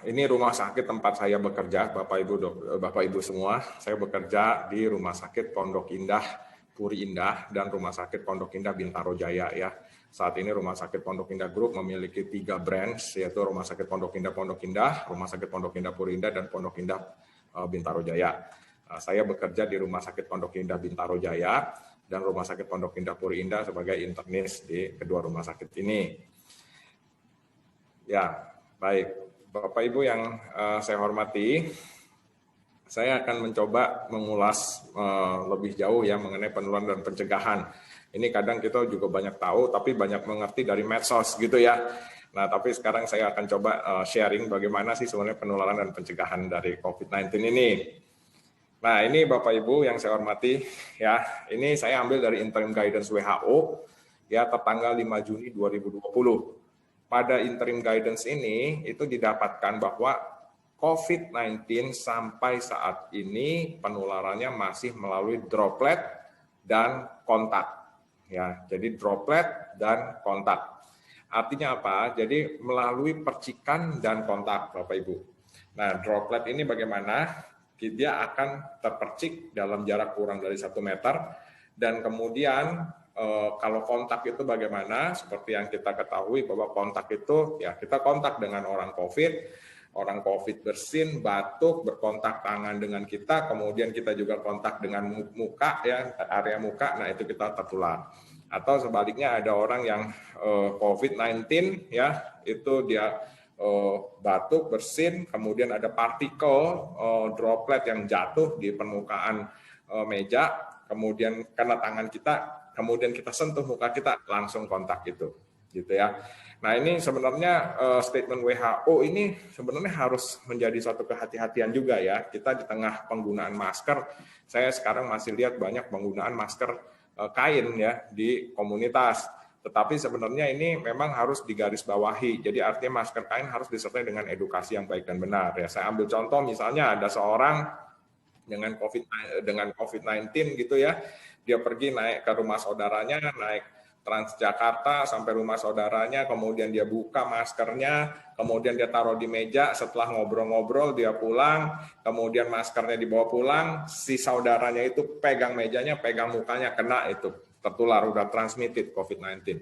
Ini rumah sakit tempat saya bekerja, Bapak Ibu semua. Saya bekerja di Rumah Sakit Pondok Indah Puri Indah dan Rumah Sakit Pondok Indah Bintaro Jaya ya. Saat ini Rumah Sakit Pondok Indah Group memiliki 3 branch, yaitu Rumah Sakit Pondok Indah, Rumah Sakit Pondok Indah Puri Indah, dan Pondok Indah Bintaro Jaya. Saya bekerja di Rumah Sakit Pondok Indah Bintaro Jaya dan Rumah Sakit Pondok Indah Puri Indah sebagai internis di kedua rumah sakit ini. Ya, baik. Bapak Ibu yang saya hormati, saya akan mencoba mengulas lebih jauh ya mengenai penularan dan pencegahan. Ini kadang kita juga banyak tahu, tapi banyak mengerti dari medsos gitu ya. Nah, tapi sekarang saya akan coba sharing bagaimana sih sebenarnya penularan dan pencegahan dari COVID-19 ini. Nah, ini Bapak Ibu yang saya hormati ya. Ini saya ambil dari interim guidance WHO ya tertanggal 5 Juni 2020. Pada interim guidance ini itu didapatkan bahwa COVID-19 sampai saat ini penularannya masih melalui droplet dan kontak. Ya, jadi droplet dan kontak. Artinya apa? Jadi melalui percikan dan kontak, Bapak Ibu. Nah, droplet ini bagaimana? Dia akan terpercik dalam jarak kurang dari 1 meter dan kemudian kalau kontak itu bagaimana? Seperti yang kita ketahui bahwa kontak itu ya kita kontak dengan orang COVID bersin, batuk, berkontak tangan dengan kita, kemudian kita juga kontak dengan muka ya, area muka, nah itu kita tertular. Atau sebaliknya ada orang yang COVID-19 ya, itu dia batuk, bersin, kemudian ada partikel droplet yang jatuh di permukaan meja, kemudian kena tangan kita, kemudian kita sentuh muka kita, langsung kontak itu, gitu ya. Nah ini sebenarnya statement WHO ini sebenarnya harus menjadi suatu kehati-hatian juga ya. Kita di tengah penggunaan masker, saya sekarang masih lihat banyak penggunaan masker kain ya di komunitas. Tetapi sebenarnya ini memang harus digarisbawahi. Jadi artinya masker kain harus disertai dengan edukasi yang baik dan benar. Ya, saya ambil contoh misalnya ada seorang dengan COVID-19 gitu ya, dia pergi naik ke rumah saudaranya, naik Transjakarta sampai rumah saudaranya, kemudian dia buka maskernya, kemudian dia taruh di meja, setelah ngobrol-ngobrol dia pulang, kemudian maskernya dibawa pulang, si saudaranya itu pegang mejanya, pegang mukanya, kena itu, tertular, udah transmitted COVID-19.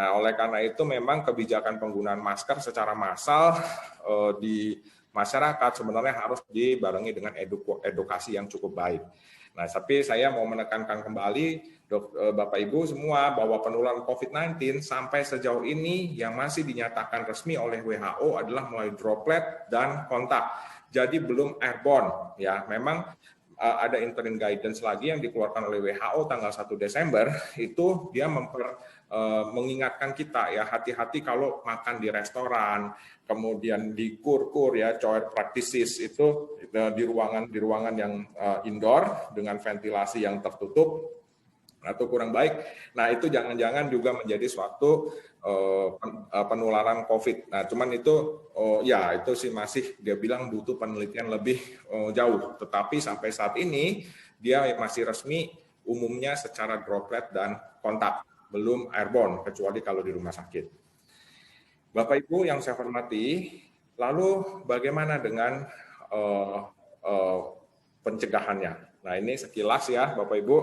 Nah, oleh karena itu memang kebijakan penggunaan masker secara massal di masyarakat sebenarnya harus dibarengi dengan edukasi yang cukup baik. Nah, tapi saya mau menekankan kembali Bapak Ibu semua bahwa penularan COVID-19 sampai sejauh ini yang masih dinyatakan resmi oleh WHO adalah melalui droplet dan kontak. Jadi belum airborne ya. Memang ada interim guidance lagi yang dikeluarkan oleh WHO tanggal 1 Desember itu dia mengingatkan kita ya hati-hati kalau makan di restoran, kemudian di kur-kur ya choir practices itu di ruangan yang indoor dengan ventilasi yang tertutup atau kurang baik. Nah, itu jangan-jangan juga menjadi suatu penularan COVID. Nah, cuman itu ya itu sih masih dia bilang butuh penelitian lebih jauh. Tetapi sampai saat ini dia masih resmi umumnya secara droplet dan kontak, belum airborne kecuali kalau di rumah sakit. Bapak Ibu yang saya hormati, lalu bagaimana dengan pencegahannya? Nah, ini sekilas ya Bapak Ibu,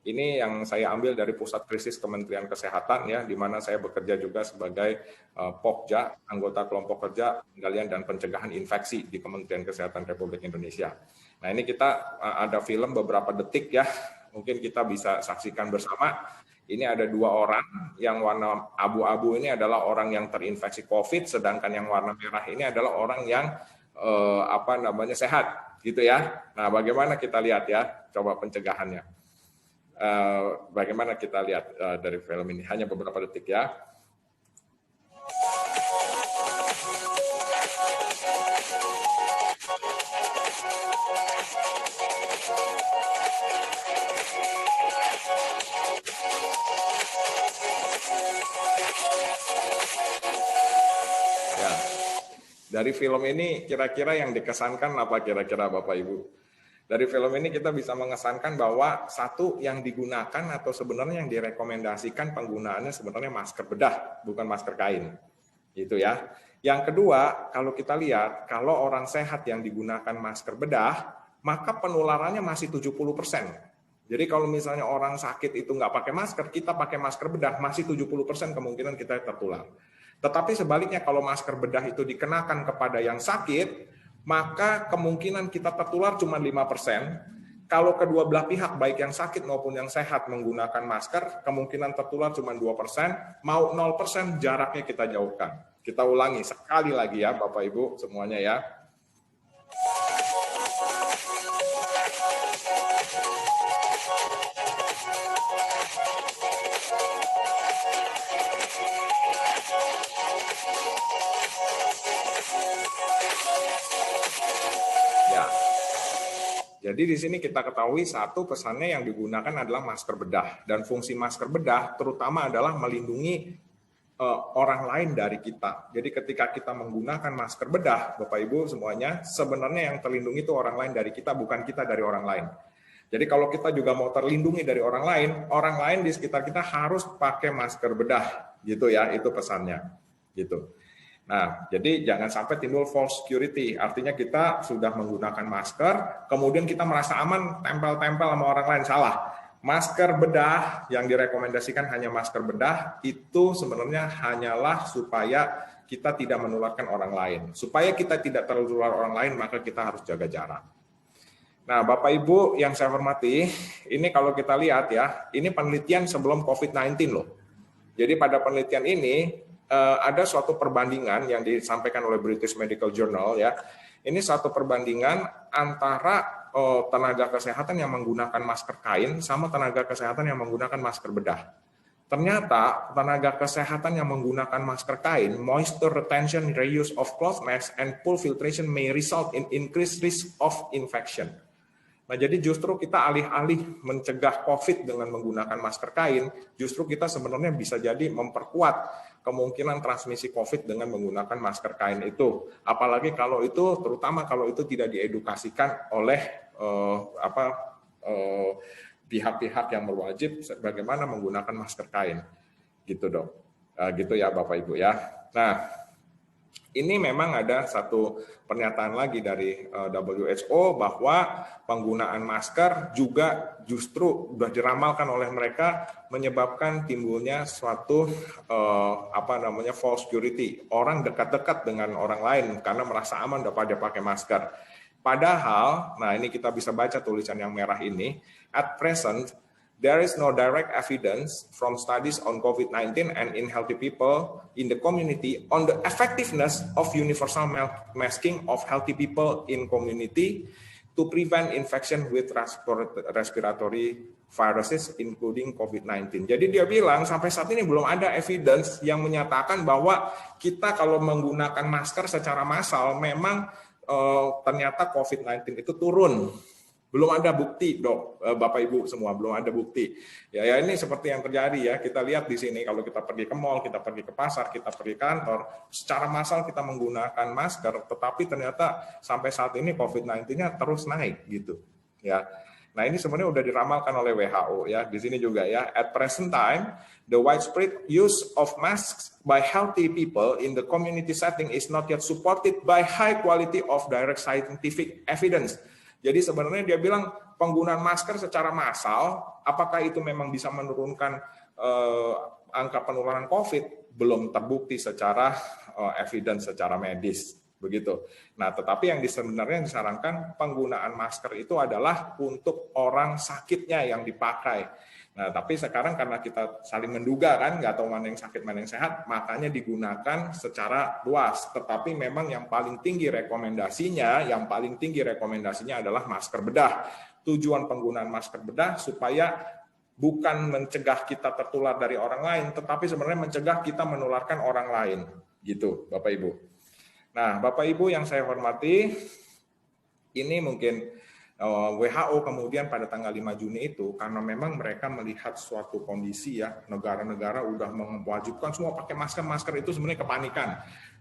ini yang saya ambil dari Pusat Krisis Kementerian Kesehatan ya, di mana saya bekerja juga sebagai Pokja, anggota kelompok kerja pengendalian dan pencegahan infeksi di Kementerian Kesehatan Republik Indonesia. Nah, ini kita ada film beberapa detik ya, mungkin kita bisa saksikan bersama. Ini ada 2 orang, yang warna abu-abu ini adalah orang yang terinfeksi COVID, sedangkan yang warna merah ini adalah orang yang sehat, gitu ya. Nah, bagaimana kita lihat ya, coba pencegahannya. Bagaimana kita lihat dari film ini, hanya beberapa detik ya. Ya. Dari film ini kira-kira yang dikesankan apa kira-kira Bapak Ibu? Dari film ini kita bisa mengesankan bahwa satu yang digunakan atau sebenarnya yang direkomendasikan penggunaannya sebenarnya masker bedah, bukan masker kain. Gitu ya. Yang kedua, kalau kita lihat, kalau orang sehat yang digunakan masker bedah, maka penularannya masih 70%. Jadi kalau misalnya orang sakit itu nggak pakai masker, kita pakai masker bedah, masih 70% kemungkinan kita tertular. Tetapi sebaliknya kalau masker bedah itu dikenakan kepada yang sakit, maka kemungkinan kita tertular cuma 5%. Kalau kedua belah pihak, baik yang sakit maupun yang sehat menggunakan masker, kemungkinan tertular cuma 2%, mau 0% jaraknya kita jauhkan. Kita ulangi sekali lagi ya Bapak Ibu semuanya ya. Ya. Jadi di sini kita ketahui satu pesannya yang digunakan adalah masker bedah, dan fungsi masker bedah terutama adalah melindungi orang lain dari kita. Jadi ketika kita menggunakan masker bedah, Bapak Ibu semuanya, sebenarnya yang terlindungi itu orang lain dari kita, bukan kita dari orang lain. Jadi kalau kita juga mau terlindungi dari orang lain di sekitar kita harus pakai masker bedah, gitu ya, itu pesannya, gitu. Nah, jadi jangan sampai timbul false security, artinya kita sudah menggunakan masker, kemudian kita merasa aman, tempel-tempel sama orang lain, salah. Masker bedah yang direkomendasikan hanya masker bedah, itu sebenarnya hanyalah supaya kita tidak menularkan orang lain. Supaya kita tidak tertular orang lain, maka kita harus jaga jarak. Nah, Bapak Ibu yang saya hormati, ini kalau kita lihat ya, ini penelitian sebelum COVID-19 loh. Jadi pada penelitian ini, ada suatu perbandingan yang disampaikan oleh British Medical Journal ya. Ini satu perbandingan antara tenaga kesehatan yang menggunakan masker kain sama tenaga kesehatan yang menggunakan masker bedah. Ternyata tenaga kesehatan yang menggunakan masker kain, moisture retention, reuse of cloth masks, and pool filtration may result in increased risk of infection. Nah, jadi justru kita alih-alih mencegah COVID dengan menggunakan masker kain, justru kita sebenarnya bisa jadi memperkuat kemungkinan transmisi COVID dengan menggunakan masker kain itu. Apalagi kalau itu, terutama kalau itu tidak diedukasikan oleh pihak-pihak yang berwajib bagaimana menggunakan masker kain. Gitu dong. Gitu ya Bapak Ibu ya. Nah, ini memang ada satu pernyataan lagi dari WHO bahwa penggunaan masker juga justru sudah diramalkan oleh mereka menyebabkan timbulnya suatu false security. Orang dekat-dekat dengan orang lain karena merasa aman dapat dia pakai masker. Padahal, nah ini kita bisa baca tulisan yang merah ini, at present there is no direct evidence from studies on COVID-19 and in healthy people in the community on the effectiveness of universal masking of healthy people in community to prevent infection with respiratory viruses including COVID-19. Jadi dia bilang sampai saat ini belum ada evidence yang menyatakan bahwa kita kalau menggunakan masker secara massal memang ternyata COVID-19 itu turun. Belum ada bukti, dok, Bapak Ibu semua, belum ada bukti. Ya ini seperti yang terjadi ya, kita lihat di sini kalau kita pergi ke mall, kita pergi ke pasar, kita pergi ke kantor, secara massal kita menggunakan masker, tetapi ternyata sampai saat ini COVID-19-nya terus naik gitu. Ya. Nah, ini sebenarnya udah diramalkan oleh WHO ya. Di sini juga ya, at present time, the widespread use of masks by healthy people in the community setting is not yet supported by high quality of direct scientific evidence. Jadi sebenarnya dia bilang penggunaan masker secara massal, apakah itu memang bisa menurunkan angka penularan COVID? Belum terbukti secara evidence, secara medis. Begitu. Nah, tetapi yang sebenarnya disarankan penggunaan masker itu adalah untuk orang sakitnya yang dipakai. Nah, tapi sekarang karena kita saling menduga kan, nggak tahu mana yang sakit, mana yang sehat, makanya digunakan secara luas. Tetapi memang yang paling tinggi rekomendasinya adalah masker bedah. Tujuan penggunaan masker bedah supaya bukan mencegah kita tertular dari orang lain, tetapi sebenarnya mencegah kita menularkan orang lain. Gitu, Bapak Ibu. Nah, Bapak Ibu yang saya hormati, ini mungkin WHO kemudian pada tanggal 5 Juni itu, karena memang mereka melihat suatu kondisi ya, negara-negara udah mewajibkan semua pakai masker itu sebenarnya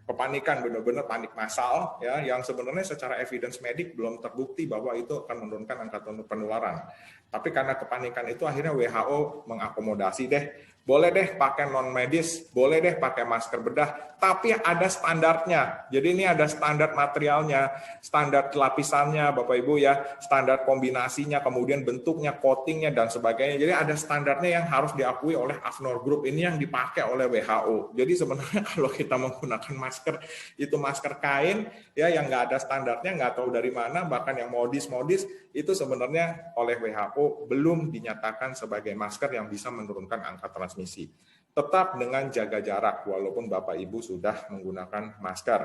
kepanikan benar-benar panik massal ya, yang sebenarnya secara evidence medik belum terbukti bahwa itu akan menurunkan angka penularan. Tapi karena kepanikan itu akhirnya WHO mengakomodasi deh Boleh deh pakai non medis, boleh deh pakai masker bedah, tapi ada standarnya. Jadi ini ada standar materialnya, standar lapisannya Bapak Ibu ya, standar kombinasinya, kemudian bentuknya, coatingnya dan sebagainya. Jadi ada standarnya yang harus diakui oleh AFNOR Group, ini yang dipakai oleh WHO. Jadi sebenarnya kalau kita menggunakan masker, itu masker kain ya yang nggak ada standarnya, nggak tahu dari mana, bahkan yang modis-modis, itu sebenarnya oleh WHO belum dinyatakan sebagai masker yang bisa menurunkan angka transmisi. Tetap dengan jaga jarak walaupun Bapak Ibu sudah menggunakan masker.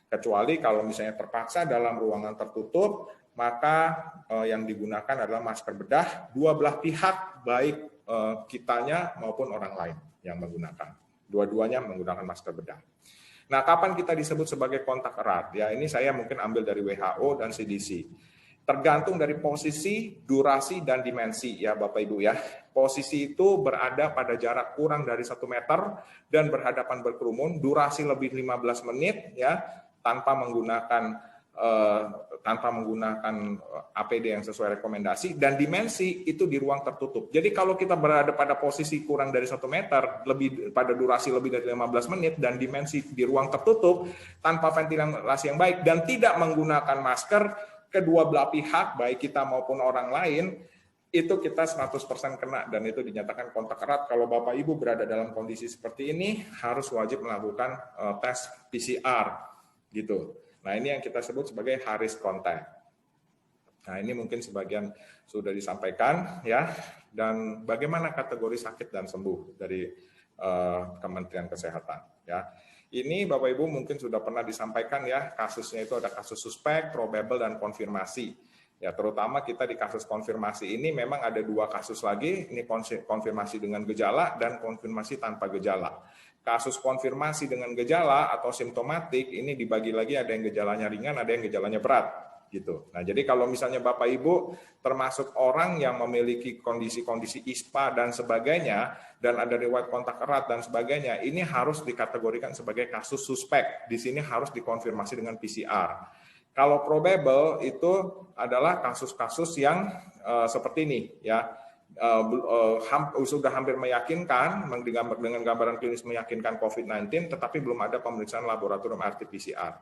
Kecuali kalau misalnya terpaksa dalam ruangan tertutup, maka yang digunakan adalah masker bedah dua belah pihak, baik kitanya maupun orang lain yang menggunakan. Dua-duanya menggunakan masker bedah. Nah, kapan kita disebut sebagai kontak erat? Ya, ini saya mungkin ambil dari WHO dan CDC. Tergantung dari posisi, durasi, dan dimensi ya Bapak Ibu ya. Posisi itu berada pada jarak kurang dari 1 meter dan berhadapan berkerumun, durasi lebih 15 menit ya, tanpa menggunakan APD yang sesuai rekomendasi, dan dimensi itu di ruang tertutup. Jadi kalau kita berada pada posisi kurang dari 1 meter, pada durasi lebih dari 15 menit, dan dimensi di ruang tertutup, tanpa ventilasi yang baik, dan tidak menggunakan masker, kedua belah pihak, baik kita maupun orang lain, itu kita 100% kena, dan itu dinyatakan kontak erat. Kalau Bapak Ibu berada dalam kondisi seperti ini, harus wajib melakukan tes PCR, gitu. Nah, ini yang kita sebut sebagai high risk contact. Nah, ini mungkin sebagian sudah disampaikan, ya. Dan bagaimana kategori sakit dan sembuh dari Kementerian Kesehatan, ya. Ini Bapak Ibu mungkin sudah pernah disampaikan ya, kasusnya itu ada kasus suspek, probable, dan konfirmasi. Ya, terutama kita di kasus konfirmasi ini memang ada 2 kasus lagi, ini konfirmasi dengan gejala dan konfirmasi tanpa gejala. Kasus konfirmasi dengan gejala atau simptomatik ini dibagi lagi, ada yang gejalanya ringan, ada yang gejalanya berat. Gitu. Nah, jadi kalau misalnya Bapak Ibu termasuk orang yang memiliki kondisi-kondisi ISPA dan sebagainya, dan ada riwayat kontak erat dan sebagainya, ini harus dikategorikan sebagai kasus suspek. Di sini harus dikonfirmasi dengan PCR. Kalau probable itu adalah kasus-kasus yang seperti ini, ya, sudah hampir meyakinkan dengan gambaran klinis meyakinkan COVID-19, tetapi belum ada pemeriksaan laboratorium RT-PCR.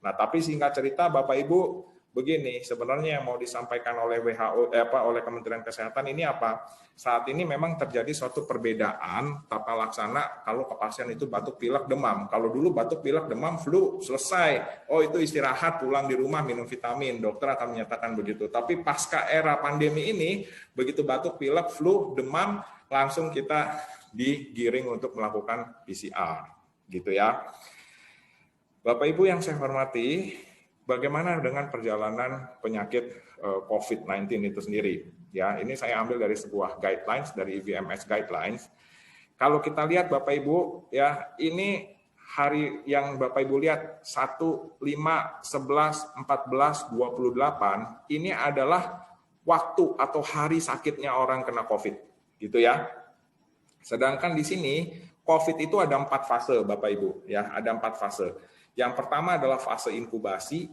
Nah, tapi singkat cerita Bapak Ibu, begini, sebenarnya yang mau disampaikan oleh WHO, oleh Kementerian Kesehatan ini apa? Saat ini memang terjadi suatu perbedaan tata laksana kalau ke pasien itu batuk, pilek, demam. Kalau dulu batuk, pilek, demam, flu, selesai. Oh, itu istirahat, pulang di rumah, minum vitamin. Dokter akan menyatakan begitu. Tapi pasca era pandemi ini, begitu batuk, pilek, flu, demam, langsung kita digiring untuk melakukan PCR. Gitu ya. Bapak Ibu yang saya hormati, bagaimana dengan perjalanan penyakit COVID-19 itu sendiri? Ya, ini saya ambil dari sebuah guidelines, dari IVMS guidelines. Kalau kita lihat Bapak Ibu, ya ini hari yang Bapak Ibu lihat 1, 5, 11, 14, 28, ini adalah waktu atau hari sakitnya orang kena COVID, gitu ya. Sedangkan di sini COVID itu ada 4 fase Bapak Ibu, ya ada 4 fase. Yang pertama adalah fase inkubasi,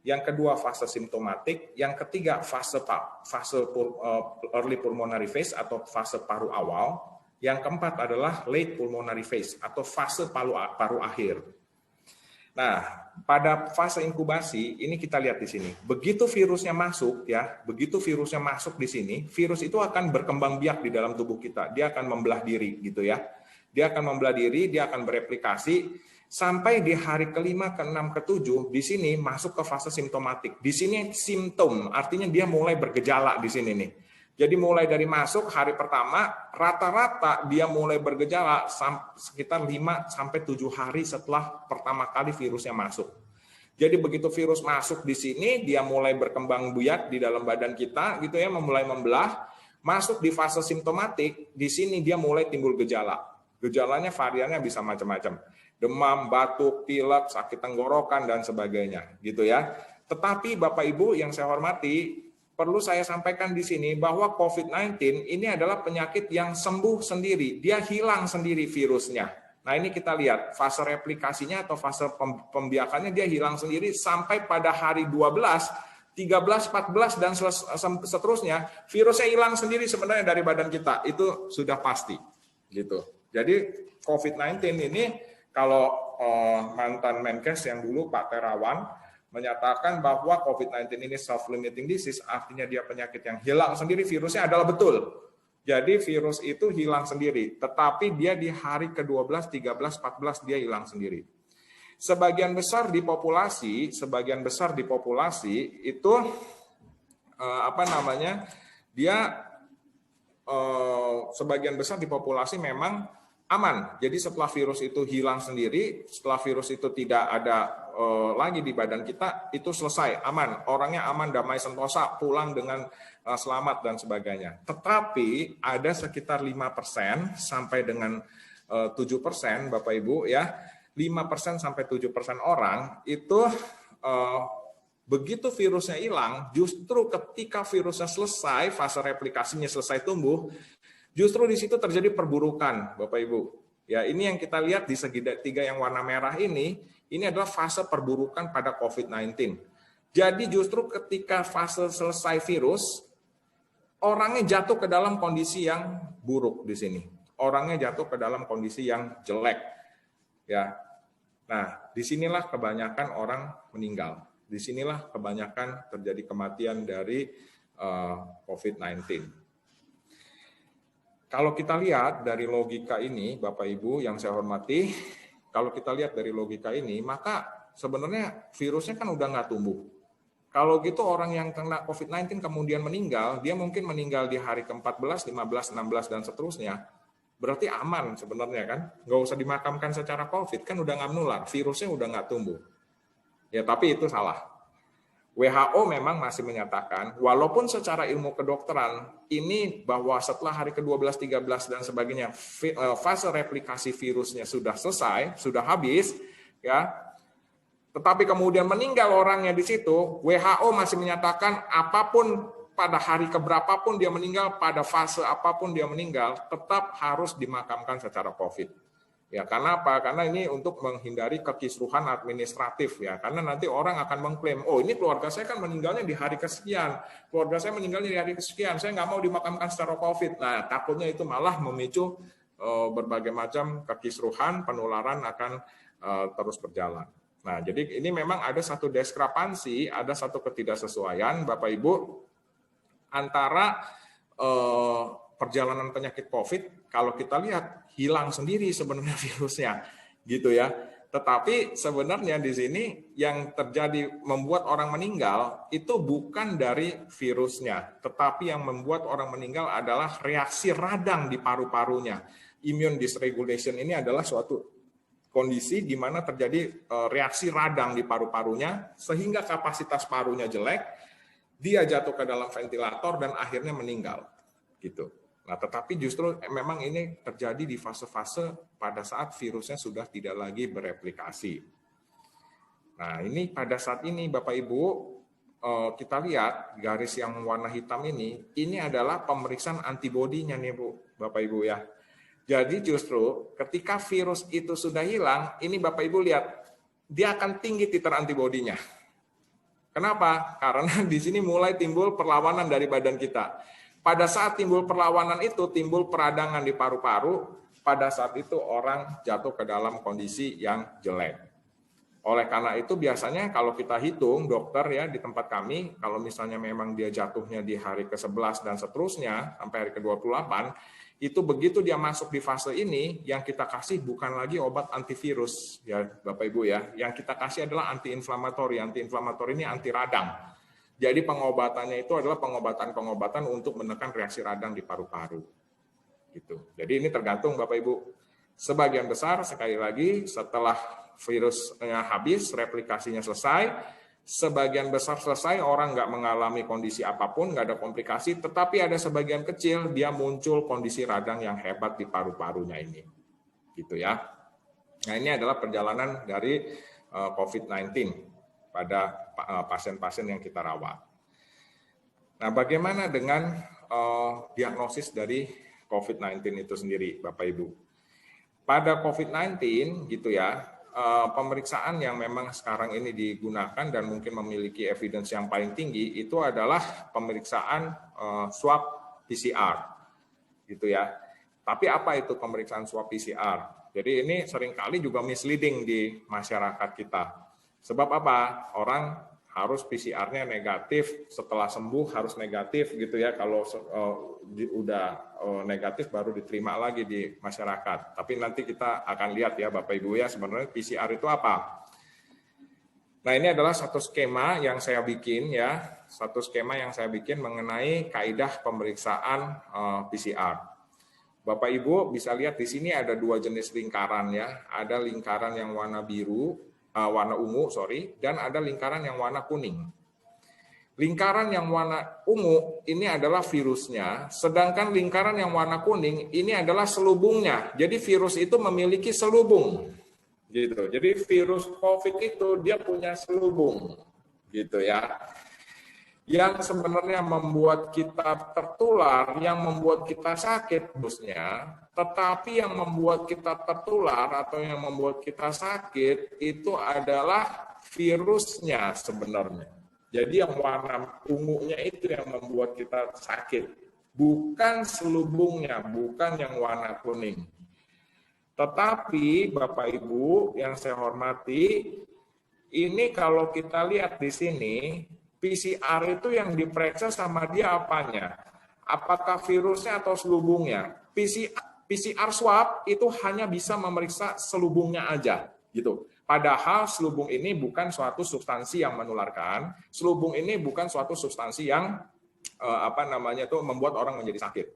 yang kedua fase simptomatik, yang ketiga fase early pulmonary phase atau fase paru awal, yang keempat adalah late pulmonary phase atau fase paru akhir. Nah, pada fase inkubasi ini kita lihat di sini. Begitu virusnya masuk ya, begitu virusnya masuk di sini, virus itu akan berkembang biak di dalam tubuh kita. Dia akan membelah diri gitu ya. Dia akan membelah diri, dia akan bereplikasi. Sampai di hari ke-5, ke-6, ke-7, di sini masuk ke fase simptomatik. Di sini simptom, artinya dia mulai bergejala di sini nih. Jadi mulai dari masuk hari pertama, rata-rata dia mulai bergejala sekitar 5-7 hari setelah pertama kali virusnya masuk. Jadi begitu virus masuk di sini, dia mulai berkembang biak di dalam badan kita, gitu ya, mulai membelah. Masuk di fase simptomatik, di sini dia mulai timbul gejala. Gejalanya variannya bisa macam-macam. Demam, batuk, pilek, sakit tenggorokan, dan sebagainya, gitu ya. Tetapi Bapak Ibu yang saya hormati, perlu saya sampaikan di sini bahwa COVID-19 ini adalah penyakit yang sembuh sendiri, dia hilang sendiri virusnya. Nah, ini kita lihat fase replikasinya atau fase pembiakannya dia hilang sendiri sampai pada hari 12, 13, 14, dan seterusnya, virusnya hilang sendiri sebenarnya dari badan kita, itu sudah pasti. gitu. Jadi COVID-19 ini kalau mantan Menkes yang dulu Pak Terawan menyatakan bahwa COVID-19 ini self-limiting disease, artinya dia penyakit yang hilang sendiri, virusnya adalah betul. Jadi virus itu hilang sendiri, tetapi dia di hari ke-12, 13, 14 dia hilang sendiri. Sebagian besar di populasi itu dia sebagian besar di populasi memang aman. Jadi setelah virus itu hilang sendiri, setelah virus itu tidak ada lagi di badan kita, itu selesai, aman. Orangnya aman, damai, sentosa, pulang dengan selamat dan sebagainya. Tetapi ada sekitar 5% sampai dengan 7%, Bapak Ibu ya, 5% sampai 7% orang itu begitu virusnya hilang, justru ketika virusnya selesai, fase replikasinya selesai tumbuh, justru di situ terjadi perburukan, Bapak Ibu. Ya, ini yang kita lihat di segitiga yang warna merah ini adalah fase perburukan pada COVID-19. Jadi justru ketika fase selesai virus, orangnya jatuh ke dalam kondisi yang buruk di sini. Orangnya jatuh ke dalam kondisi yang jelek. Ya. Nah, disinilah kebanyakan orang meninggal. Disinilah kebanyakan terjadi kematian dari COVID-19. Kalau kita lihat dari logika ini, Bapak Ibu yang saya hormati, kalau kita lihat dari logika ini, maka sebenarnya virusnya kan udah nggak tumbuh. Kalau gitu orang yang kena COVID-19 kemudian meninggal, dia mungkin meninggal di hari ke-14, 15, 16, dan seterusnya. Berarti aman sebenarnya kan, nggak usah dimakamkan secara COVID, kan udah nggak menular, virusnya udah nggak tumbuh. Ya, tapi itu salah. WHO memang masih menyatakan, walaupun secara ilmu kedokteran, ini bahwa setelah hari ke-12, 13, dan sebagainya, fase replikasi virusnya sudah selesai, sudah habis, ya. Tetapi kemudian meninggal orangnya di situ, WHO masih menyatakan apapun pada hari keberapapun dia meninggal, pada fase apapun dia meninggal, tetap harus dimakamkan secara COVID. Ya, karena apa? Karena ini untuk menghindari kekisruhan administratif ya. Karena nanti orang akan mengklaim, oh ini keluarga saya kan meninggalnya di hari kesekian, keluarga saya meninggalnya di hari kesekian, saya nggak mau dimakamkan secara COVID. Nah, takutnya itu malah memicu berbagai macam kekisruhan, penularan akan terus berjalan. Nah, jadi ini memang ada satu diskrepansi, ada satu ketidaksesuaian, Bapak Ibu, antara perjalanan penyakit COVID, kalau kita lihat hilang sendiri sebenarnya virusnya, gitu ya. Tetapi sebenarnya di sini yang terjadi membuat orang meninggal itu bukan dari virusnya, tetapi yang membuat orang meninggal adalah reaksi radang di paru-parunya. Immune dysregulation ini adalah suatu kondisi di mana terjadi reaksi radang di paru-parunya sehingga kapasitas parunya jelek, dia jatuh ke dalam ventilator dan akhirnya meninggal, gitu. Nah, tetapi justru memang ini terjadi di fase-fase pada saat virusnya sudah tidak lagi bereplikasi. Nah, ini pada saat ini Bapak Ibu, kita lihat garis yang warna hitam ini adalah pemeriksaan antibodinya nih Bu, Bapak Ibu ya. Jadi justru ketika virus itu sudah hilang, ini Bapak Ibu lihat, dia akan tinggi titer antibodinya. Kenapa? Karena di sini mulai timbul perlawanan dari badan kita. Pada saat timbul perlawanan itu, timbul peradangan di paru-paru, pada saat itu orang jatuh ke dalam kondisi yang jelek. Oleh karena itu biasanya kalau kita hitung, dokter ya di tempat kami, kalau misalnya memang dia jatuhnya di hari ke-11 dan seterusnya, sampai hari ke-28, itu begitu dia masuk di fase ini, yang kita kasih bukan lagi obat antivirus, ya Bapak Ibu ya, yang kita kasih adalah anti-inflamatori. Anti-inflamatori ini anti radang. Jadi pengobatannya itu adalah pengobatan untuk menekan reaksi radang di paru-paru. Gitu. Jadi ini tergantung Bapak Ibu. Sebagian besar sekali lagi setelah virusnya habis, replikasinya selesai, sebagian besar selesai, orang nggak mengalami kondisi apapun, nggak ada komplikasi, tetapi ada sebagian kecil dia muncul kondisi radang yang hebat di paru-parunya ini. Gitu ya. Nah, ini adalah perjalanan dari COVID-19 pada pasien-pasien yang kita rawat. Nah, bagaimana dengan diagnosis dari COVID-19 itu sendiri, Bapak Ibu? Pada COVID-19, gitu ya, pemeriksaan yang memang sekarang ini digunakan dan mungkin memiliki evidence yang paling tinggi itu adalah pemeriksaan swab PCR, gitu ya. Tapi apa itu pemeriksaan swab PCR? Jadi ini seringkali juga misleading di masyarakat kita. Sebab apa? Orang harus PCR-nya negatif, setelah sembuh harus negatif gitu ya. Kalau udah negatif baru diterima lagi di masyarakat. Tapi nanti kita akan lihat ya Bapak Ibu ya, sebenarnya PCR itu apa. Nah, ini adalah satu skema yang saya bikin ya, mengenai kaidah pemeriksaan PCR. Bapak Ibu bisa lihat di sini ada dua jenis lingkaran ya, ada lingkaran yang warna ungu, dan ada lingkaran yang warna kuning. Lingkaran yang warna ungu ini adalah virusnya, sedangkan lingkaran yang warna kuning ini adalah selubungnya. Jadi virus itu memiliki selubung, gitu. Jadi virus COVID itu dia punya selubung, gitu ya. Yang sebenarnya membuat kita tertular, yang membuat kita sakit virusnya, tetapi yang membuat kita tertular atau yang membuat kita sakit itu adalah virusnya sebenarnya. Jadi yang warna ungunya itu yang membuat kita sakit, bukan selubungnya, bukan yang warna kuning. Tetapi Bapak Ibu yang saya hormati, ini kalau kita lihat di sini, PCR itu yang diperiksa sama dia apanya? Apakah virusnya atau selubungnya? PCR swab itu hanya bisa memeriksa selubungnya aja, gitu. Padahal selubung ini bukan suatu substansi yang menularkan, selubung ini bukan suatu substansi yang membuat orang menjadi sakit.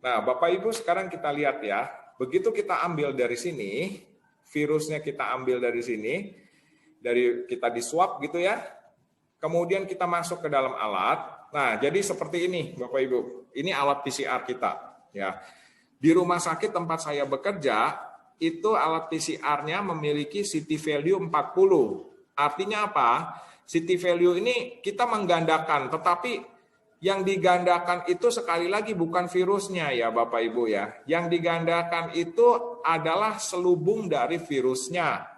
Nah, Bapak Ibu sekarang kita lihat ya, begitu kita ambil dari sini, virusnya kita ambil dari sini, kita di swab gitu ya. Kemudian kita masuk ke dalam alat. Nah, jadi seperti ini Bapak Ibu. Ini alat PCR kita ya. Di rumah sakit tempat saya bekerja, itu alat PCR-nya memiliki CT value 40. Artinya apa? CT value ini kita menggandakan, tetapi yang digandakan itu sekali lagi bukan virusnya ya Bapak Ibu ya. Yang digandakan itu adalah selubung dari virusnya.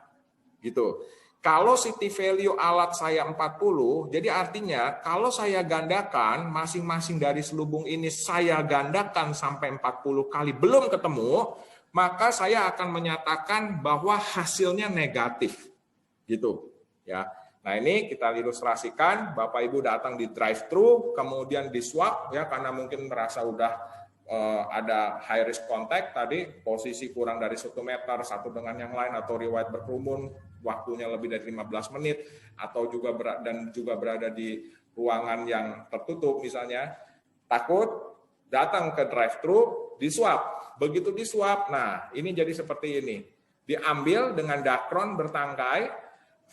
Gitu. Kalau CT value alat saya 40, jadi artinya kalau saya gandakan masing-masing dari selubung ini saya gandakan sampai 40 kali belum ketemu, maka saya akan menyatakan bahwa hasilnya negatif. Gitu, ya. Nah, ini kita ilustrasikan, Bapak Ibu datang di drive-thru, kemudian di swab ya karena mungkin merasa udah ada high risk contact tadi, posisi kurang dari 1 meter satu dengan yang lain atau riwayat berkerumun, waktunya lebih dari 15 menit atau juga berada di ruangan yang tertutup misalnya, takut datang ke drive-thru, di swab. Begitu di swab, nah ini jadi seperti ini. Diambil dengan dakron bertangkai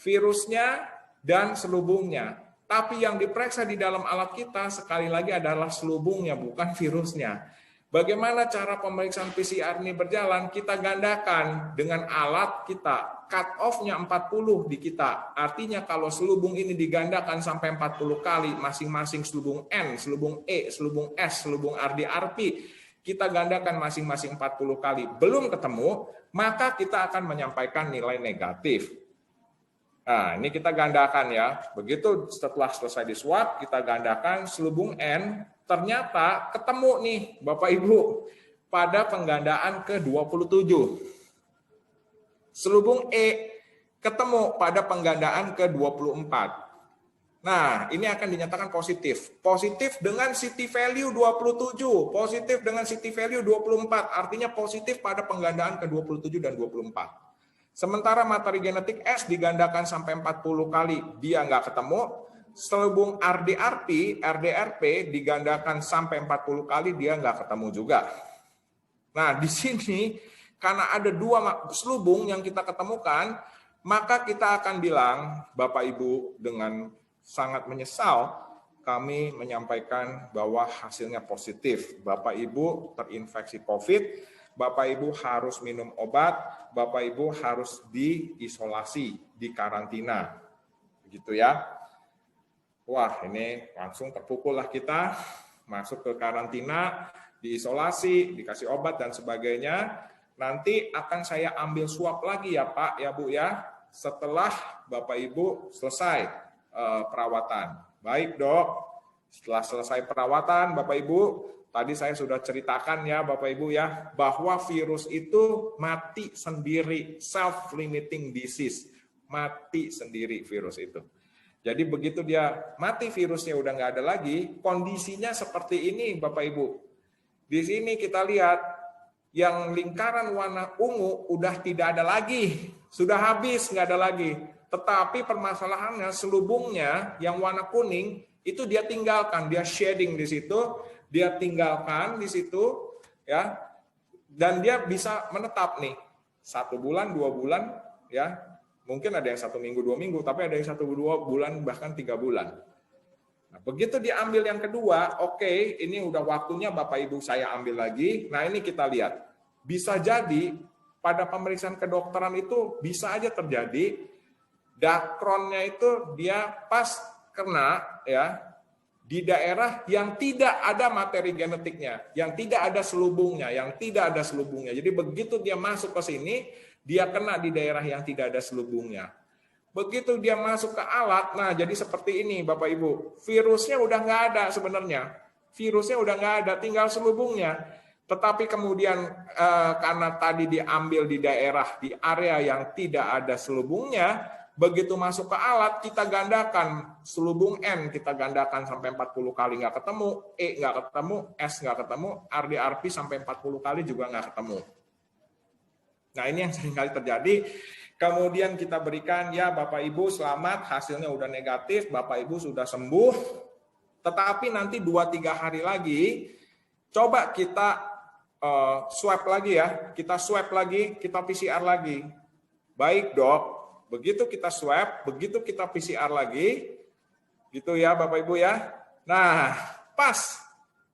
virusnya dan selubungnya. Tapi yang diperiksa di dalam alat kita sekali lagi adalah selubungnya, bukan virusnya. Bagaimana cara pemeriksaan PCR ini berjalan? Kita gandakan dengan alat kita, cut off-nya 40 di kita. Artinya kalau selubung ini digandakan sampai 40 kali, masing-masing selubung N, selubung E, selubung S, selubung RD-RP, kita gandakan masing-masing 40 kali, belum ketemu, maka kita akan menyampaikan nilai negatif. Nah, ini kita gandakan ya. Begitu setelah selesai di swab, kita gandakan selubung N, ternyata ketemu nih Bapak Ibu pada penggandaan ke-27. Selubung E ketemu pada penggandaan ke-24. Nah, ini akan dinyatakan positif. Positif dengan CT value 27, positif dengan CT value 24, artinya positif pada penggandaan ke-27 dan 24. Sementara materi genetik S digandakan sampai 40 kali, dia nggak ketemu. Selubung RD-RP, RD-RP digandakan sampai 40 kali, dia nggak ketemu juga. Nah, di sini karena ada dua selubung yang kita ketemukan, maka kita akan bilang, Bapak Ibu, dengan sangat menyesal, kami menyampaikan bahwa hasilnya positif. Bapak Ibu terinfeksi COVID, Bapak Ibu harus minum obat, Bapak Ibu harus diisolasi, dikarantina. Begitu ya. Wah, ini langsung terpukullah kita, masuk ke karantina, diisolasi, dikasih obat dan sebagainya. Nanti akan saya ambil swab lagi ya Pak, ya Bu ya, setelah Bapak Ibu selesai perawatan. Baik Dok, setelah selesai perawatan Bapak Ibu, tadi saya sudah ceritakan ya Bapak Ibu ya, bahwa virus itu mati sendiri, self-limiting disease. Mati sendiri virus itu. Jadi begitu dia mati virusnya udah nggak ada lagi, kondisinya seperti ini Bapak Ibu. Di sini kita lihat yang lingkaran warna ungu udah tidak ada lagi, sudah habis nggak ada lagi. Tetapi permasalahannya selubungnya yang warna kuning itu dia tinggalkan, dia shading di situ, dia tinggalkan di situ, ya, dan dia bisa menetap nih 1 bulan, 2 bulan, ya, mungkin ada yang 1 minggu, 2 minggu, tapi ada yang 1-2 bulan bahkan 3 bulan. Nah, begitu diambil yang kedua, oke, ini udah waktunya Bapak Ibu saya ambil lagi. Nah ini kita lihat, bisa jadi pada pemeriksaan kedokteran itu bisa aja terjadi dakronnya itu dia pas kena ya di daerah yang tidak ada materi genetiknya, yang tidak ada selubungnya, Jadi begitu dia masuk ke sini, dia kena di daerah yang tidak ada selubungnya. Begitu dia masuk ke alat, nah jadi seperti ini Bapak Ibu, virusnya udah nggak ada sebenarnya, tinggal selubungnya. Tetapi kemudian karena tadi diambil di daerah, di area yang tidak ada selubungnya, begitu masuk ke alat, kita gandakan selubung N, kita gandakan sampai 40 kali nggak ketemu, E nggak ketemu, S nggak ketemu, RDRP sampai 40 kali juga nggak ketemu. Nah ini yang seringkali terjadi. Kemudian kita berikan, ya Bapak Ibu selamat, hasilnya udah negatif, Bapak Ibu sudah sembuh, tetapi nanti 2-3 hari lagi, coba kita swab lagi ya, kita PCR lagi. Baik dok, begitu kita swab, begitu kita PCR lagi, gitu ya Bapak Ibu ya. Nah, pas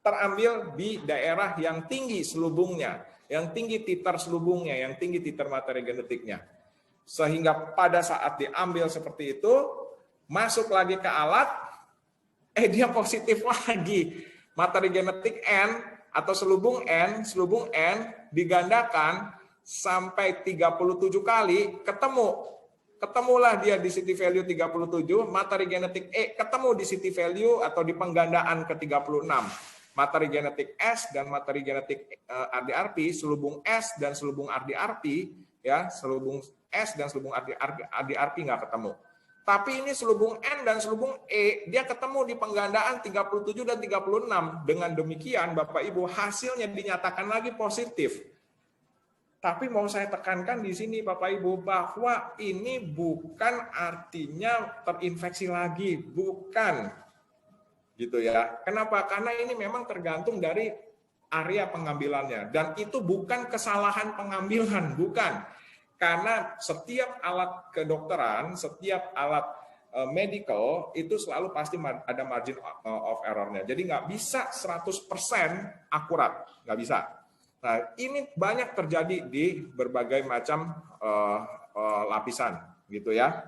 terambil di daerah yang tinggi selubungnya, yang tinggi titer selubungnya, yang tinggi titer materi genetiknya. Sehingga pada saat diambil seperti itu, masuk lagi ke alat, dia positif lagi. Materi genetik N atau selubung N digandakan sampai 37 kali, ketemulah dia di city value 37, materi genetik E ketemu di city value atau di penggandaan ke 36. Materi genetik S dan materi genetik RDRP, selubung S dan selubung RDRP, ya, selubung S dan selubung RDRP nggak ketemu. Tapi ini selubung N dan selubung E, dia ketemu di penggandaan 37 dan 36. Dengan demikian, Bapak Ibu, hasilnya dinyatakan lagi positif. Tapi mau saya tekankan di sini Bapak Ibu bahwa ini bukan artinya terinfeksi lagi, bukan. Gitu ya. Kenapa? Karena ini memang tergantung dari area pengambilannya dan itu bukan kesalahan pengambilan, bukan. Karena setiap alat kedokteran, setiap alat medical itu selalu pasti ada margin of error-nya. Jadi nggak bisa 100% akurat, nggak bisa. Nah, ini banyak terjadi di berbagai macam lapisan, gitu ya.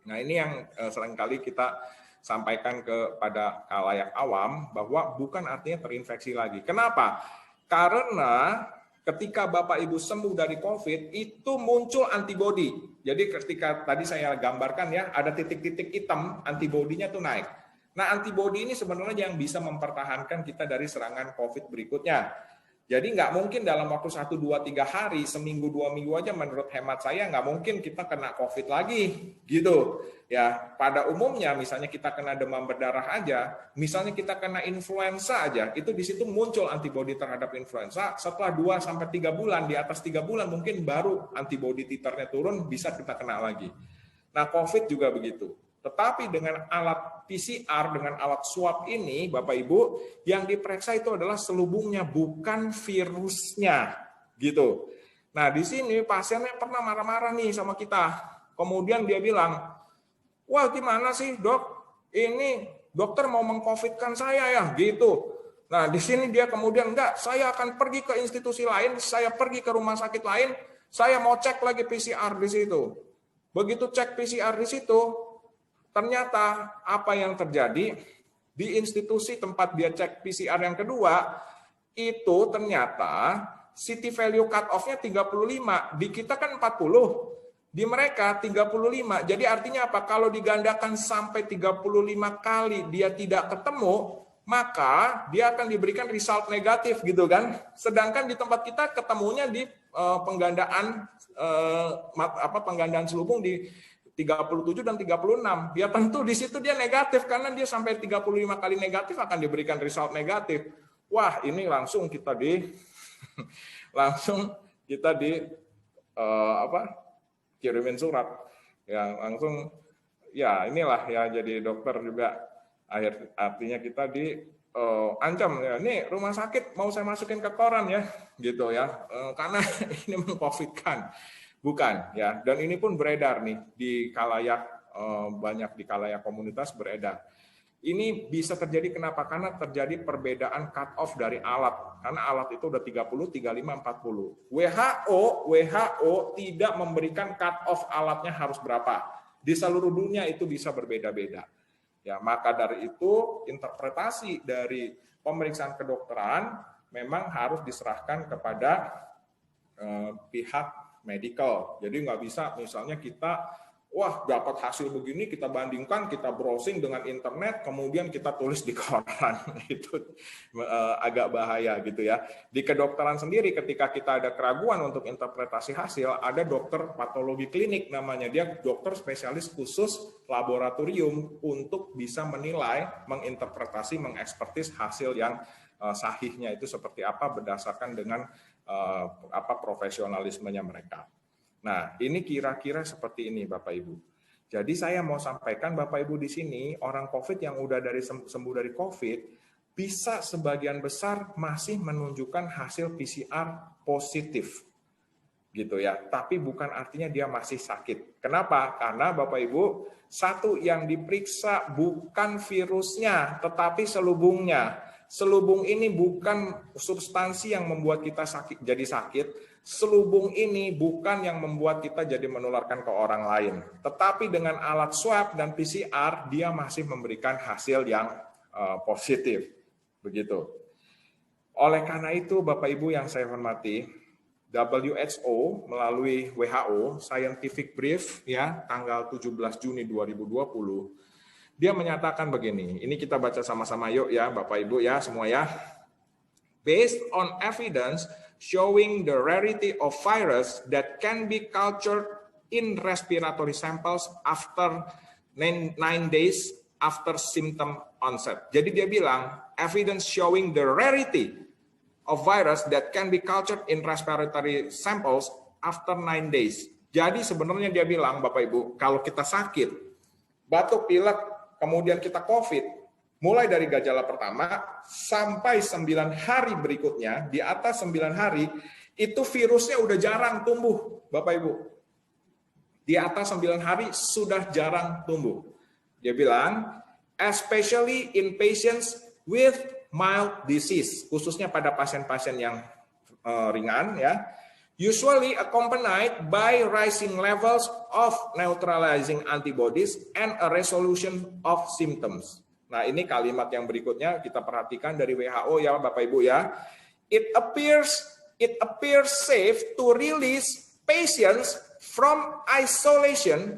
Nah, ini yang seringkali kita sampaikan kepada khalayak awam bahwa bukan artinya terinfeksi lagi. Kenapa? Karena ketika Bapak Ibu sembuh dari COVID, itu muncul antibodi. Jadi ketika tadi saya gambarkan ya, ada titik-titik hitam, antibodinya tuh naik. Nah, antibodi ini sebenarnya yang bisa mempertahankan kita dari serangan COVID berikutnya. Jadi nggak mungkin dalam waktu 1, 2, 3 hari, seminggu, 2 minggu aja menurut hemat saya nggak mungkin kita kena COVID lagi, gitu. Ya, pada umumnya misalnya kita kena demam berdarah aja, misalnya kita kena influenza aja, itu di situ muncul antibodi terhadap influenza, setelah 2-3 bulan, di atas 3 bulan mungkin baru antibodi titernya turun, bisa kita kena lagi. Nah, COVID juga begitu. Tetapi dengan alat PCR, dengan alat swab ini, Bapak Ibu, yang diperiksa itu adalah selubungnya, bukan virusnya, gitu. Nah, di sini pasiennya pernah marah-marah nih sama kita. Kemudian dia bilang, wah gimana sih dok, ini dokter mau meng-COVID-kan saya ya, gitu. Nah, di sini dia kemudian, enggak, saya akan pergi ke institusi lain, saya pergi ke rumah sakit lain, saya mau cek lagi PCR di situ. Begitu cek PCR di situ, ternyata apa yang terjadi di institusi tempat dia cek PCR yang kedua, itu ternyata city value cut off-nya 35, di kita kan 40, di mereka 35. Jadi artinya apa? Kalau digandakan sampai 35 kali dia tidak ketemu, maka dia akan diberikan result negatif gitu kan. Sedangkan di tempat kita ketemunya di penggandaan penggandaan selubung di 37 dan 36. Ya tentu di situ dia negatif karena dia sampai 35 kali negatif akan diberikan result negatif. Wah, ini langsung kita kirimin surat. Ya, langsung ya inilah ya jadi dokter juga artinya kita ancam ya, ini rumah sakit mau saya masukin ke koran ya gitu ya, karena ini mengcovidkan. Bukan ya, dan ini pun beredar nih di khalayak, banyak di khalayak komunitas beredar. Ini bisa terjadi kenapa? Karena terjadi perbedaan cut off dari alat. Karena alat itu udah 30, 35, 40. WHO tidak memberikan cut off alatnya harus berapa. Di seluruh dunia itu bisa berbeda-beda. Ya, maka dari itu interpretasi dari pemeriksaan kedokteran memang harus diserahkan kepada pihak medical. Jadi nggak bisa misalnya kita dapat hasil begini, kita bandingkan, kita browsing dengan internet, kemudian kita tulis di koran. Itu agak bahaya gitu ya. Di kedokteran sendiri ketika kita ada keraguan untuk interpretasi hasil, ada dokter patologi klinik namanya, dia dokter spesialis khusus laboratorium untuk bisa menilai, menginterpretasi, mengekspertis hasil yang sahihnya itu seperti apa berdasarkan dengan profesionalismenya mereka. Nah, ini kira-kira seperti ini Bapak Ibu. Jadi saya mau sampaikan Bapak Ibu di sini, orang COVID yang udah sembuh dari COVID, bisa sebagian besar masih menunjukkan hasil PCR positif. Gitu ya. Tapi bukan artinya dia masih sakit. Kenapa? Karena Bapak Ibu, satu yang diperiksa bukan virusnya, tetapi selubungnya. Selubung ini bukan substansi yang membuat kita jadi sakit. Selubung ini bukan yang membuat kita jadi menularkan ke orang lain. Tetapi dengan alat swab dan PCR, dia masih memberikan hasil yang positif. Begitu. Oleh karena itu, Bapak Ibu yang saya hormati, WHO melalui WHO Scientific Brief ya tanggal 17 Juni 2020, dia menyatakan begini. Ini kita baca sama-sama yuk ya Bapak Ibu ya semua ya. Based on evidence showing the rarity of virus that can be cultured in respiratory samples after 9 days after symptom onset. Jadi dia bilang evidence showing the rarity of virus that can be cultured in respiratory samples after 9 days. Jadi sebenarnya dia bilang Bapak Ibu, kalau kita sakit, batuk pilek, kemudian kita COVID, mulai dari gejala pertama sampai 9 hari berikutnya, di atas 9 hari, itu virusnya udah jarang tumbuh, Bapak Ibu. Di atas 9 hari sudah jarang tumbuh. Dia bilang, especially in patients with mild disease, khususnya pada pasien-pasien yang ringan ya, usually accompanied by rising levels of neutralizing antibodies and a resolution of symptoms. Nah, ini kalimat yang berikutnya kita perhatikan dari WHO ya Bapak Ibu ya. It appears safe to release patients from isolation,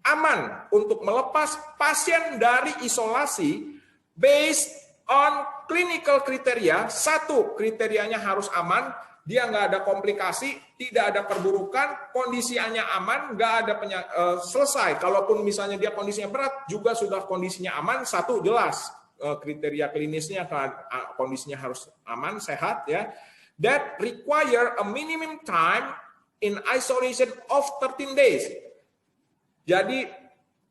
aman untuk melepas pasien dari isolasi based on clinical kriteria. Satu, kriterianya harus aman, dia nggak ada komplikasi, tidak ada perburukan, kondisinya aman, nggak ada selesai. Kalaupun misalnya dia kondisinya berat, juga sudah kondisinya aman. Satu, jelas kriteria klinisnya kondisinya harus aman, sehat ya. That require a minimum time in isolation of 13 days. Jadi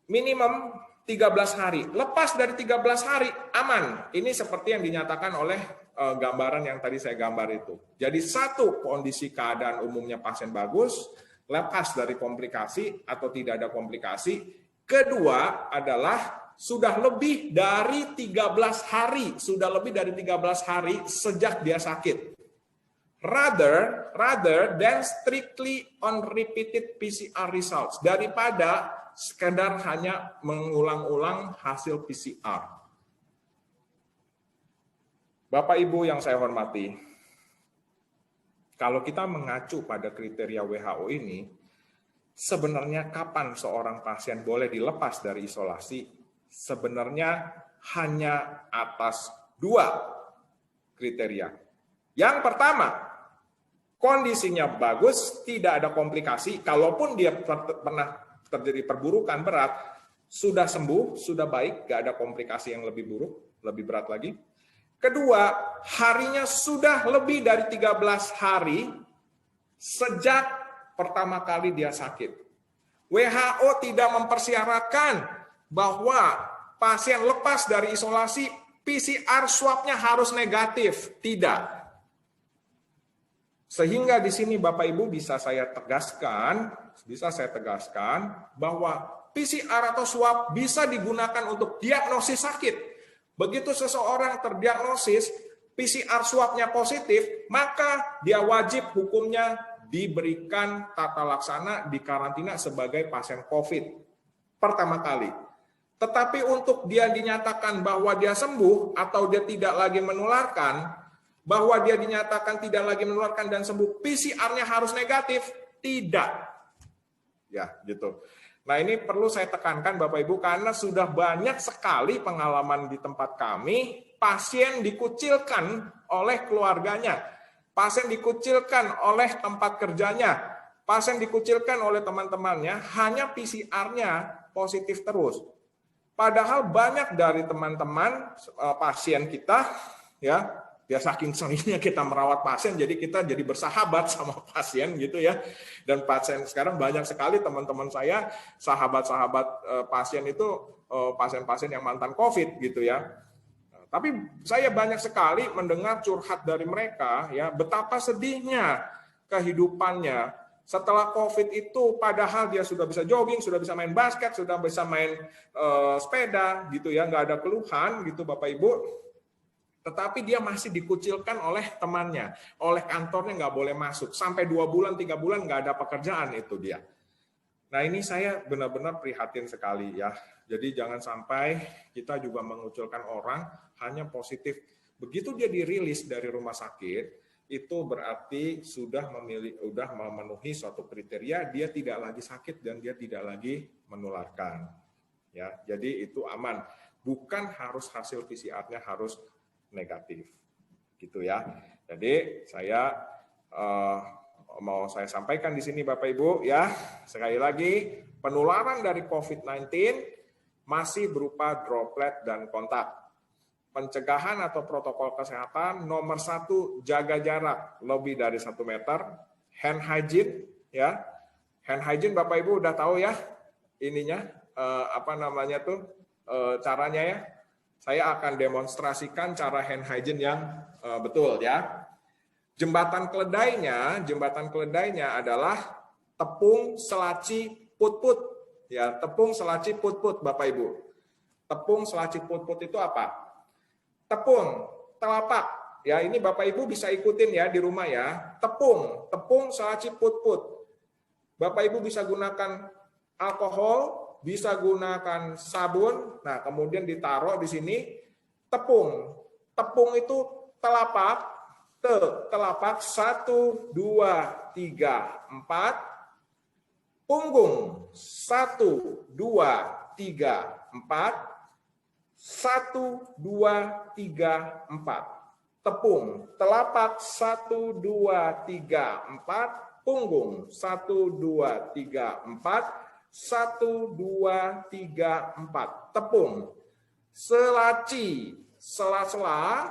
minimum 13 hari. Lepas dari 13 hari, aman. Ini seperti yang dinyatakan oleh gambaran yang tadi saya gambar itu. Jadi satu, kondisi keadaan umumnya pasien bagus, lepas dari komplikasi atau tidak ada komplikasi. Kedua adalah sudah lebih dari 13 hari. Sudah lebih dari 13 hari sejak dia sakit. Rather than strictly on repeated PCR results. Daripada sekedar hanya mengulang-ulang hasil PCR. Bapak Ibu yang saya hormati, kalau kita mengacu pada kriteria WHO ini, sebenarnya kapan seorang pasien boleh dilepas dari isolasi? Sebenarnya hanya atas 2 kriteria. Yang pertama, kondisinya bagus, tidak ada komplikasi. Kalaupun dia pernah terjadi perburukan berat, sudah sembuh, sudah baik, nggak ada komplikasi yang lebih buruk, lebih berat lagi. Kedua, harinya sudah lebih dari 13 hari sejak pertama kali dia sakit. WHO tidak mempersyaratkan bahwa pasien lepas dari isolasi PCR swab-nya harus negatif, tidak. Sehingga di sini Bapak Ibu bisa saya tegaskan bahwa PCR atau swab bisa digunakan untuk diagnosis sakit. Begitu seseorang terdiagnosis PCR swab-nya positif, maka dia wajib hukumnya diberikan tata laksana di karantina sebagai pasien COVID pertama kali. Tetapi untuk dia dinyatakan bahwa dia sembuh atau dia tidak lagi menularkan, bahwa dia dinyatakan tidak lagi menularkan dan sembuh, PCR-nya harus negatif? Tidak. Ya, gitu. Nah, ini perlu saya tekankan Bapak Ibu karena sudah banyak sekali pengalaman di tempat kami, pasien dikucilkan oleh keluarganya. Pasien dikucilkan oleh tempat kerjanya, pasien dikucilkan oleh teman-temannya, hanya PCR-nya positif terus. Padahal banyak dari teman-teman pasien kita, ya saking seringnya kita merawat pasien, jadi kita jadi bersahabat sama pasien gitu ya. Dan pasien sekarang banyak sekali teman-teman saya, sahabat-sahabat pasien itu pasien-pasien yang mantan COVID gitu ya. Tapi saya banyak sekali mendengar curhat dari mereka, ya betapa sedihnya kehidupannya setelah COVID itu. Padahal dia sudah bisa jogging, sudah bisa main basket, sudah bisa main sepeda, gitu ya, nggak ada keluhan, gitu Bapak Ibu. Tetapi dia masih dikucilkan oleh temannya, oleh kantornya nggak boleh masuk, sampai 2 bulan, 3 bulan nggak ada pekerjaan itu dia. Nah ini saya benar-benar prihatin sekali ya. Jadi jangan sampai kita juga mengucilkan orang hanya positif. Begitu dia dirilis dari rumah sakit, itu berarti sudah memenuhi suatu kriteria, dia tidak lagi sakit dan dia tidak lagi menularkan. Ya, jadi itu aman. Bukan harus hasil PCR-nya harus negatif. Gitu ya. Jadi saya mau saya sampaikan di sini Bapak Ibu ya, sekali lagi penularan dari COVID-19 masih berupa droplet dan kontak. Pencegahan atau protokol kesehatan nomor 1, jaga jarak lebih dari 1 meter, hand hygiene ya. Hand hygiene Bapak Ibu udah tahu ya ininya caranya ya. Saya akan demonstrasikan cara hand hygiene yang betul ya. Jembatan keledainya adalah tepung selaci put-put. Ya, tepung selaci put-put Bapak Ibu. Tepung selaci put-put itu apa? Tepung telapak. Ya, ini Bapak Ibu bisa ikutin ya di rumah ya. Tepung selaci put-put. Bapak Ibu bisa gunakan alkohol, bisa gunakan sabun. Nah, kemudian ditaruh di sini tepung. Tepung itu telapak 1, 2, 3, 4. Punggung 1, 2, 3, 4. 1, 2, 3, 4. Tepung telapak 1, 2, 3, 4. Punggung 1, 2, 3, 4. 1, 2, 3, 4. Tepung selaci sela-sela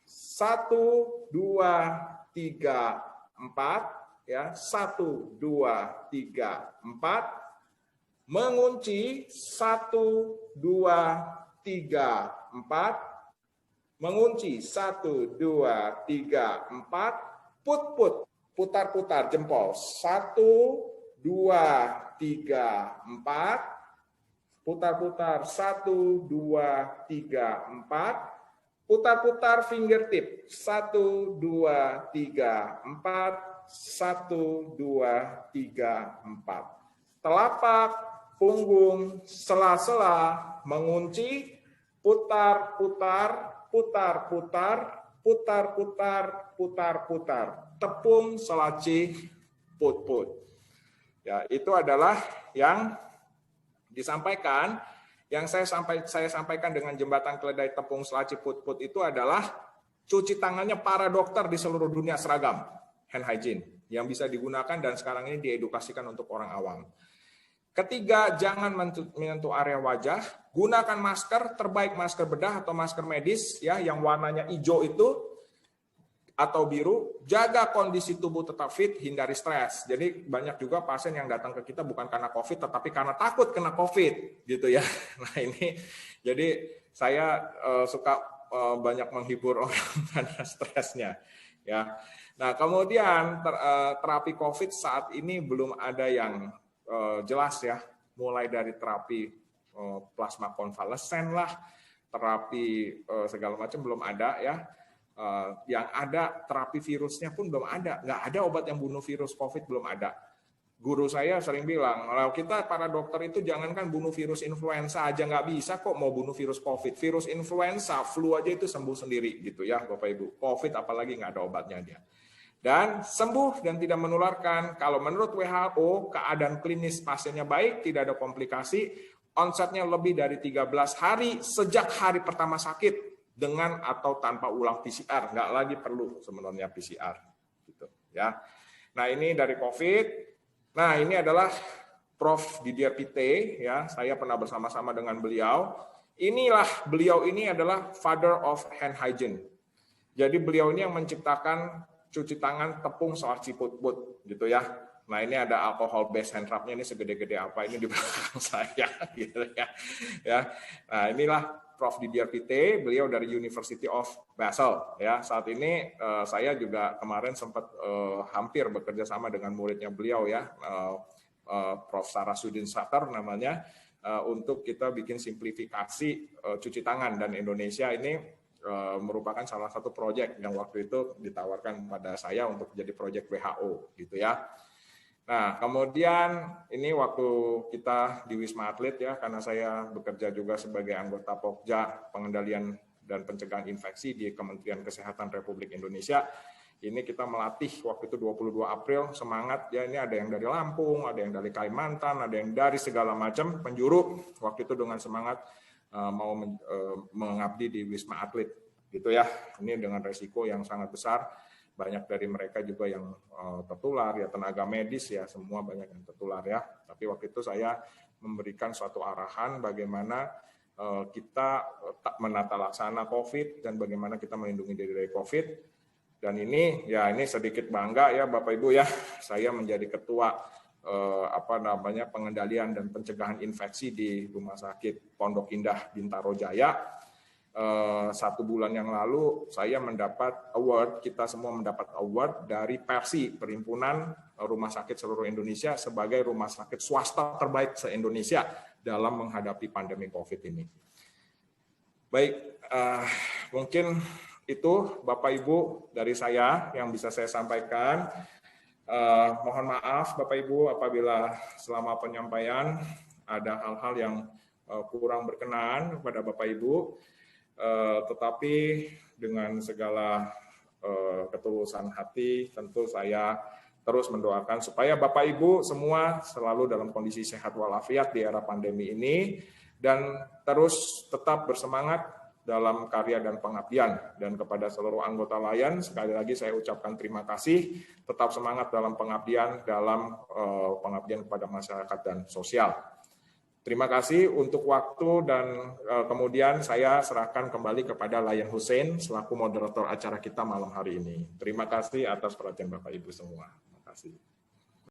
1, 2, 3, 4. Ya, 1, 2, 3, 4. Mengunci 1, 2, 3, 4. Mengunci 1, 2, 3, 4. Put-put, putar-putar jempol 1, 2, 3, 4. Putar-putar 1, 2, 3, 4. Putar-putar fingertip 1, 2, 3, 4. 1, 2, 3, 4. Telapak, punggung, sela-sela, mengunci, putar-putar, putar-putar, putar-putar, putar-putar. Tepung selaci put-put. Ya, itu adalah yang disampaikan Yang saya sampaikan dengan jembatan keledai tepung selaci put-put itu adalah cuci tangannya para dokter di seluruh dunia seragam, hand hygiene, yang bisa digunakan dan sekarang ini diedukasikan untuk orang awam. Ketiga, jangan menyentuh area wajah, gunakan masker, terbaik masker bedah atau masker medis ya yang warnanya hijau itu atau biru, jaga kondisi tubuh tetap fit, hindari stres. Jadi banyak juga pasien yang datang ke kita bukan karena COVID, tetapi karena takut kena COVID, gitu ya. Nah ini, jadi saya suka banyak menghibur orang karena stresnya, ya. Nah kemudian terapi COVID saat ini belum ada yang jelas ya, mulai dari terapi plasma konvalesen lah, terapi segala macam belum ada ya. Yang ada terapi virusnya pun belum ada, nggak ada obat yang bunuh virus COVID, belum ada. Guru saya sering bilang, kalau kita para dokter itu jangankan bunuh virus influenza aja nggak bisa kok mau bunuh virus COVID. Virus influenza, flu aja itu sembuh sendiri gitu ya Bapak Ibu. COVID apalagi nggak ada obatnya dia. Dan sembuh dan tidak menularkan. Kalau menurut WHO, keadaan klinis pasiennya baik, tidak ada komplikasi, onsetnya lebih dari 13 hari sejak hari pertama sakit, dengan atau tanpa ulang PCR, nggak lagi perlu sebenarnya PCR, gitu ya. Nah ini dari COVID. Nah ini adalah Prof. Didier Pittet, ya. Saya pernah bersama-sama dengan beliau. Beliau ini adalah father of hand hygiene. Jadi beliau ini yang menciptakan cuci tangan tepung selaci put-put, gitu ya. Nah ini ada alcohol based hand rub-nya, ini segede-gede apa ini di belakang saya, gitu ya. Nah inilah Prof. Didier Pittet, beliau dari University of Basel. Ya, saat ini saya juga kemarin sempat hampir bekerja sama dengan muridnya beliau ya, Prof. Sarasudin Satar namanya, untuk kita bikin simplifikasi cuci tangan, dan Indonesia ini merupakan salah satu proyek yang waktu itu ditawarkan pada saya untuk jadi proyek WHO, gitu ya. Nah, kemudian ini waktu kita di Wisma Atlet ya, karena saya bekerja juga sebagai anggota Pokja Pengendalian dan Pencegahan Infeksi di Kementerian Kesehatan Republik Indonesia. Ini kita melatih waktu itu 22 April, semangat ya, ini ada yang dari Lampung, ada yang dari Kalimantan, ada yang dari segala macam penjuru, waktu itu dengan semangat mau mengabdi di Wisma Atlet gitu ya. Ini dengan resiko yang sangat besar. Banyak dari mereka juga yang tertular, ya tenaga medis ya, semua banyak yang tertular ya. Tapi waktu itu saya memberikan suatu arahan bagaimana kita menata laksana COVID dan bagaimana kita melindungi diri dari COVID. Dan ini sedikit bangga ya Bapak Ibu ya, saya menjadi ketua pengendalian dan pencegahan infeksi di Rumah Sakit Pondok Indah Bintaro Jaya. 1 bulan yang lalu saya mendapat award, kita semua mendapat award dari Persi, Perhimpunan Rumah Sakit Seluruh Indonesia, sebagai rumah sakit swasta terbaik se-Indonesia dalam menghadapi pandemi COVID ini. Baik, mungkin itu Bapak Ibu dari saya yang bisa saya sampaikan. Mohon maaf Bapak Ibu apabila selama penyampaian ada hal-hal yang kurang berkenan kepada Bapak Ibu. Tetapi dengan segala ketulusan hati, tentu saya terus mendoakan supaya Bapak Ibu semua selalu dalam kondisi sehat walafiat di era pandemi ini, dan terus tetap bersemangat dalam karya dan pengabdian. Dan kepada seluruh anggota Lion, sekali lagi saya ucapkan terima kasih, tetap semangat dalam pengabdian kepada masyarakat dan sosial. Terima kasih untuk waktu, dan kemudian saya serahkan kembali kepada Lion Hussein selaku moderator acara kita malam hari ini. Terima kasih atas perhatian Bapak Ibu semua. Terima kasih.